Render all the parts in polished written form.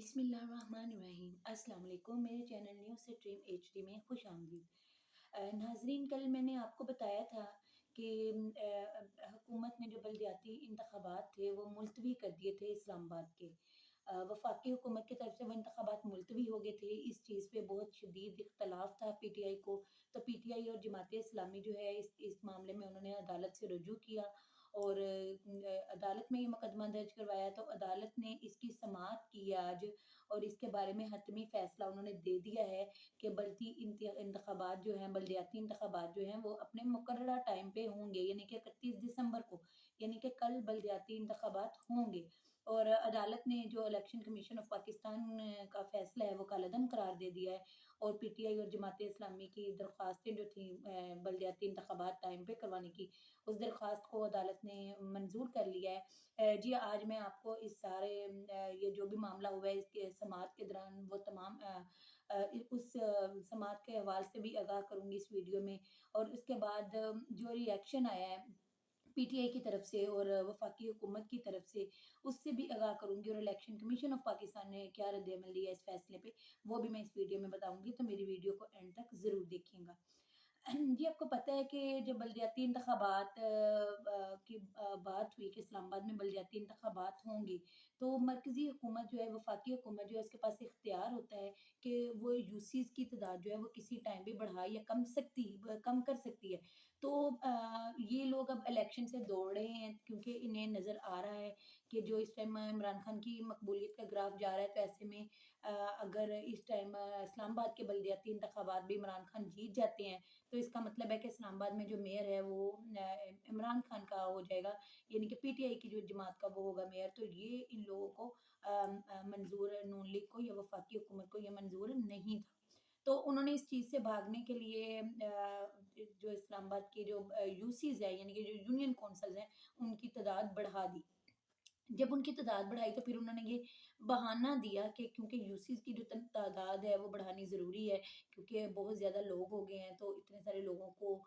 बिस्मिल्लाहिर्रहमानिर्रहीम। अस्सलाम वालेकुम। मेरे चैनल न्यूज़ स्ट्रीम एचडी में खुश आमदीद। नाज़रीन, कल मैंने आपको बताया था कि हुकूमत ने जो बलदियाती इंतखाबात थे वो मुलतवी कर दिए थे इस्लामाबाद के। वफाकी हुकूमत की तरफ से वो इंतखाबात मुलतवी हो गए थे। इस चीज़ पे बहुत शदीद इख्तलाफ था पीटीआई को। तो पीटीआई और जमात इस्लामी जो है इस मामले में उन्होंने अदालत से रुजू किया और अदालत में ये मुकदमा दर्ज करवाया। तो अदालत ने इसकी समाअत की आज और इसके बारे में हतमी फ़ैसला उन्होंने दे दिया है कि इंतखाबात जो हैं, बलदियाती इंतखाबात जो हैं वो अपने मुकर्ररा टाइम पे होंगे, यानी कि 31 दिसंबर को, यानी कि कल बलदियाती इंतखाबात होंगे। और अदालत ने जो इलेक्शन कमीशन ऑफ पाकिस्तान का फ़ैसला है वो कालअदम करार दे दिया है और पीटीआई और जमात इस्लामी की दरख्वास्तें जो थी बलदियाती इंतखाबात टाइम पे करवाने की, उस दरख्वास्त को अदालत ने मंजूर कर लिया है। जी, आज मैं आपको इस सारे ये जो भी मामला हुआ है इसके समाअत के दौरान वो तमाम उस समाअत के हवाले से भी आगाह करूँगी इस वीडियो में। और उसके बाद जो रिएक्शन आया है पीटीआई की तरफ से और वफाकी हुकूमत की तरफ से, उससे भी आगाह करूँगी और इलेक्शन कमीशन ऑफ पाकिस्तान ने क्या रद्द-ए-अमल दिया इस फैसले पे, वो भी मैं इस वीडियो में बताऊँगी। तो मेरी वीडियो को एंड तक ज़रूर देखिएगा। जी, आपको पता है कि जब बलदियाती इंतखाबात की बात हुई कि इस्लामाबाद में बलदियाती इंतखाबात होंगे, तो मरकज़ी हुकूमत जो है, वफाकी हुकूमत जो है, उसके पास इख्तियार होता है कि वो यूसीज़ की तादाद जो है, वो किसी टाइम भी बढ़ा या कम कर सकती है। तो ये लोग अब इलेक्शन से दौड़ रहे हैं क्योंकि इन्हें नज़र आ रहा है कि जो इस टाइम इमरान खान की मकबूलियत का ग्राफ जा रहा है, तो ऐसे में अगर इस टाइम इस्लामाबाद के बलदियाती इंतखाबात भी इमरान खान जीत जाते हैं, तो इसका मतलब है कि इस्लामाबाद में जो मेयर है वो इमरान खान का हो जाएगा, यानी कि पीटीआई की जो जमात का वो होगा मेयर। तो ये इन लोगों को मंजूर, नून लीग को या वफाकी हुकूमत को ये मंजूर नहीं था। तो उन्होंने इस चीज़ से भागने के लिए जो इस्लामाबाद के जो यूसीज़ है, यानी कि जो यूनियन कौंसल्स हैं, उनकी तादाद बढ़ा दी। जब उनकी तादाद बढ़ाई तो फिर उन्होंने ये बहाना दिया कि क्योंकि यूसीज़ की जो तादाद है वो बढ़ानी ज़रूरी है, क्योंकि बहुत ज़्यादा लोग हो गए हैं, तो इतने सारे लोगों को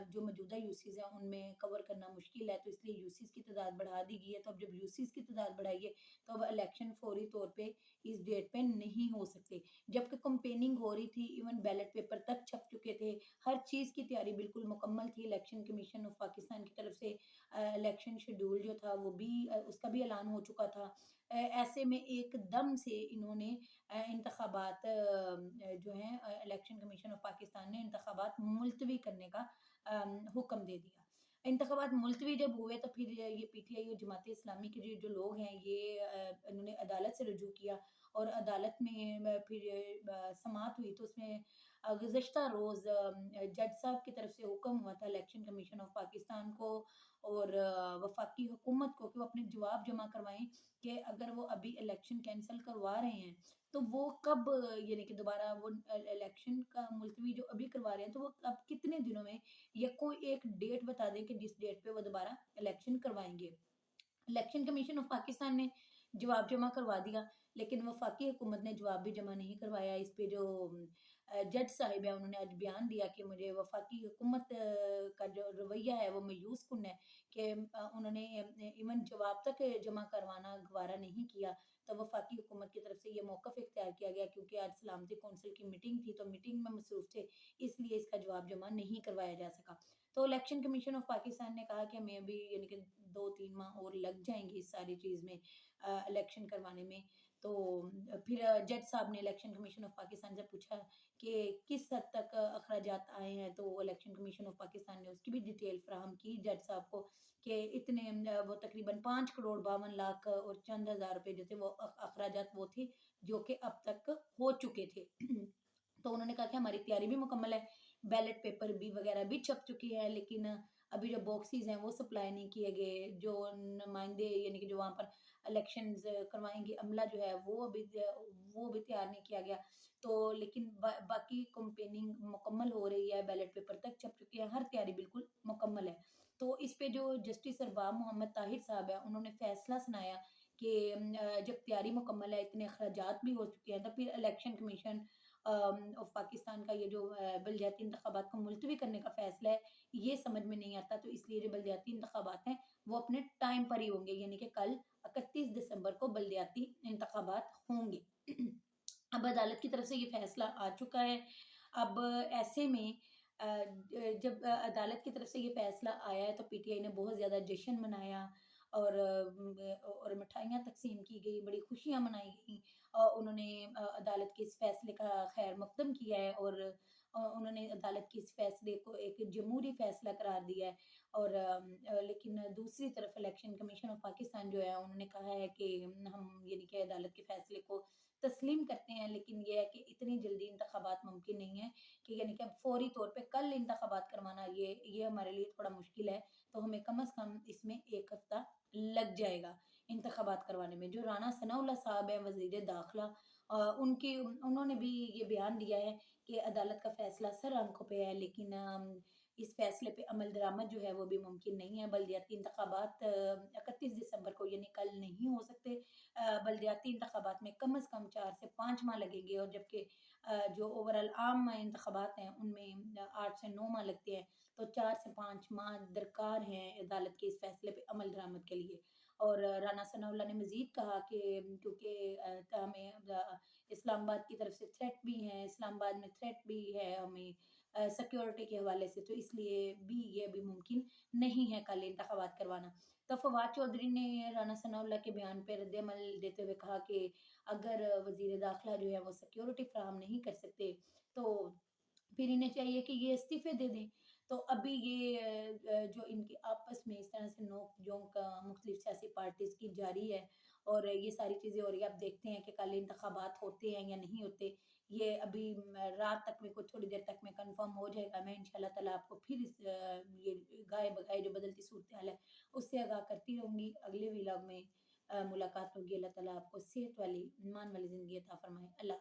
जो मौजूदा यूसीज़ हैं उनमें कवर करना मुश्किल है, तो इसलिए यूसीज़ की तादाद बढ़ा दी गई है। तो अब जब यूसीज़ की तादाद बढ़ाई है तो अब इलेक्शन फौरी तौर पे इस डेट पे नहीं हो सकते। जबकि कैंपेनिंग हो रही थी, इवन बैलेट पेपर तक छप चुके थे, हर चीज़ की तैयारी बिल्कुल मुकम्मल थी। इलेक्शन कमीशन ऑफ पाकिस्तान की तरफ से इलेक्शन शेड्यूल जो था वो भी उसका भी ऐलान हो चुका था। ऐसे में एकदम से इन्होंने इंतखाबात जो हैं इलेक्शन कमीशन ऑफ पाकिस्तान ने इंतखाबात मुलतवी करने का हुक्म दे दिया। इंतखाबात मुलतवी जब हुए तो फिर ये पीटीआई और जमात-ए-इस्लामी के जो लोग हैं ये इन्होंने अदालत से रुजू किया और अदालत में फिर समाअत हुई तो उसमें गुज़श्ता रोज़ जज साहब की तरफ से हुक्म हुआ था इलेक्शन कमीशन ऑफ पाकिस्तान को और वफाकी हुकूमत को कि वो अपने जवाब जमा करवाएँ कि अगर वो अभी इलेक्शन कैंसल करवा रहे हैं, तो वो कब, यानी कि दोबारा वो इलेक्शन का मुलतवी जो अभी करवा रहे हैं, तो वो अब कितने दिनों में या कोई एक डेट बता दें कि जिस डेट पे वो दोबारा इलेक्शन करवाएँगे। इलेक्शन कमीशन ऑफ पाकिस्तान ने जवाब जमा करवा दिया, लेकिन वफाकी हुकूमत ने जवाब भी जमा नहीं करवाया। इस पे जो जज साहिब हैं उन्होंने आज बयान दिया कि मुझे वफाकी हुकूमत का जो रवैया है वो मायूस-कुन है कि उन्होंने इवन जवाब तक जमा करवाना गवारा नहीं किया। तो वफाकी हुकूमत की तरफ से ये मौक़िफ़ इख्तियार किया गया क्योंकि आज सलामती कौंसिल की मीटिंग थी, तो मीटिंग में मसरूफ़ थे, इसलिए इसका जवाब जमा नहीं करवाया जा सका। तो इलेक्शन कमीशन ऑफ पाकिस्तान ने कहा कि हमें अभी, यानी कि 2-3 माह और लग जाएँगे इस सारी चीज़ में, इलेक्शन करवाने में। तो फिर जज साहब ने इलेक्शन कमीशन ऑफ पाकिस्तान से पूछा कि किस हद तक अखराजात आए हैं, तो वो इलेक्शन कमीशन ऑफ पाकिस्तान ने उसकी भी डिटेल फ़राहम की जज साहब को कि इतने वो तकरीबन 5 करोड़ 52 लाख और चंद हज़ार रुपए जो थे वो अखराजात वो थे जो कि अब तक हो चुके थे। तो उन्होंने कहा कि हमारी तैयारी भी मुकम्मल है, बैलेट पेपर भी वगैरह भी छप चुकी है, लेकिन अभी जो बॉक्सेज़ हैं वो सप्लाई नहीं किए गए, जो नुमाइंदे, यानी कि जो वहाँ पर इलेक्शंस करवाएँगे अमला जो है वो भी तैयार नहीं किया गया। तो लेकिन बाकी कैंपेनिंग मुकम्मल हो रही है, बैलेट पेपर तक छप चुके हैं, हर तैयारी बिल्कुल मुकम्मल है। तो इस पे जो जस्टिस अरबाब मोहम्मद ताहिर साहब हैं, उन्होंने फैसला सुनाया कि जब तैयारी मुकम्मल है, इतने अखराजात भी हो चुके हैं, तो फिर इलेक्शन कमीशन ऑफ पाकिस्तान का ये जो बलदियाती इंतखाबात को मुलतवी करने का फ़ैसला है, ये समझ में नहीं आता। तो इसलिए जो बलदियाती इंतखाबात हैं, वो अपने टाइम पर ही होंगे, यानी कि कल 31 दिसंबर को बलदियाती इंतखाबात होंगे। अब अदालत की तरफ से ये फ़ैसला आ चुका है। अब ऐसे में जब अदालत की तरफ से ये फ़ैसला आया है तो पीटीआई ने बहुत ज़्यादा जश्न मनाया और मिठाइयाँ तक़सीम की गई, बड़ी खुशियाँ मनाई गईं। उन्होंने अदालत के इस फ़ैसले का ख़ैर मक़दम किया है और उन्होंने अदालत के इस फ़ैसले को एक जमहूरी फ़ैसला करार दिया है और लेकिन दूसरी तरफ इलेक्शन कमीशन ऑफ पाकिस्तान जो है उन्होंने कहा है कि हम यानी कि अदालत के फ़ैसले को तस्लीम करते हैं, लेकिन ये है कि इतनी जल्दी इंतखाबात मुमकिन नहीं है कि यानी कि अब फ़ौरी तौर पे कल इंतखाबात करवाना ये हमारे लिए थोड़ा मुश्किल है। तो हमें कम से कम इसमें 1 हफ़्ता लग जाएगा इंतखाबात करवाने में। जो राना सनाउल्लाह साहब हैं वज़ीर दाखिला उनकी उन्होंने भी ये बयान दिया है कि अदालत का फ़ैसला सर आँखों पे है, लेकिन इस फ़ैसले पे अमल दरामद जो है वो भी मुमकिन नहीं है। बल्दियाती इंतखाबात 31 दिसंबर को यानी कल नहीं हो सकते। बल्दियाती इंतखाबात में कम से कम 4 से 5 माह लगेंगे और जबकि जो ओवरऑल आम इंतखाबात हैं उनमें 8 से 9 माह लगते हैं। तो 4 से 5 माह दरकार हैं अदालत के इस फ़ैसले पे अमल दरामद के लिए। और राना सनाउल्लाह ने मज़ीद कहा कि क्योंकि हमें इस्लामाबाद की तरफ से थ्रेट भी है, इस्लामाबाद में थ्रेट भी है हमें सिक्योरिटी के हवाले से, तो इसलिए भी ये अभी मुमकिन नहीं है कल इंतखाबात करवाना। तो फवाद चौधरी ने राना सनाउल्लाह के बयान पे रद्द-ए-अमल देते हुए कहा कि अगर वज़ीर दाखिला जो है वो सिक्योरिटी फ़राहम नहीं कर सकते, तो फिर इन्हें चाहिए कि ये इस्तीफ़े दे दें। तो अभी ये जो इनकी आपस में इस तरह से नोक-झोंक मुख्तलिफ़ सियासी पार्टीज़ की जारी है और ये सारी चीज़ें हो रही है। अब देखते हैं कि कल इंतखाबात होते हैं या नहीं होते। ये अभी रात तक में कुछ थोड़ी देर तक में कन्फ़र्म हो जाएगा। मैं इंशाअल्लाह ताला आपको फिर ये गाए-बगाए जो बदलती सूरत-ए-हाल है, उससे आगाह करती रहूँगी। अगले व्लॉग में मुलाकात होगी। अल्लाह ताला आपको सेहत वाली, ईमान वाली ज़िंदगी अता फ़रमाए। अल्लाह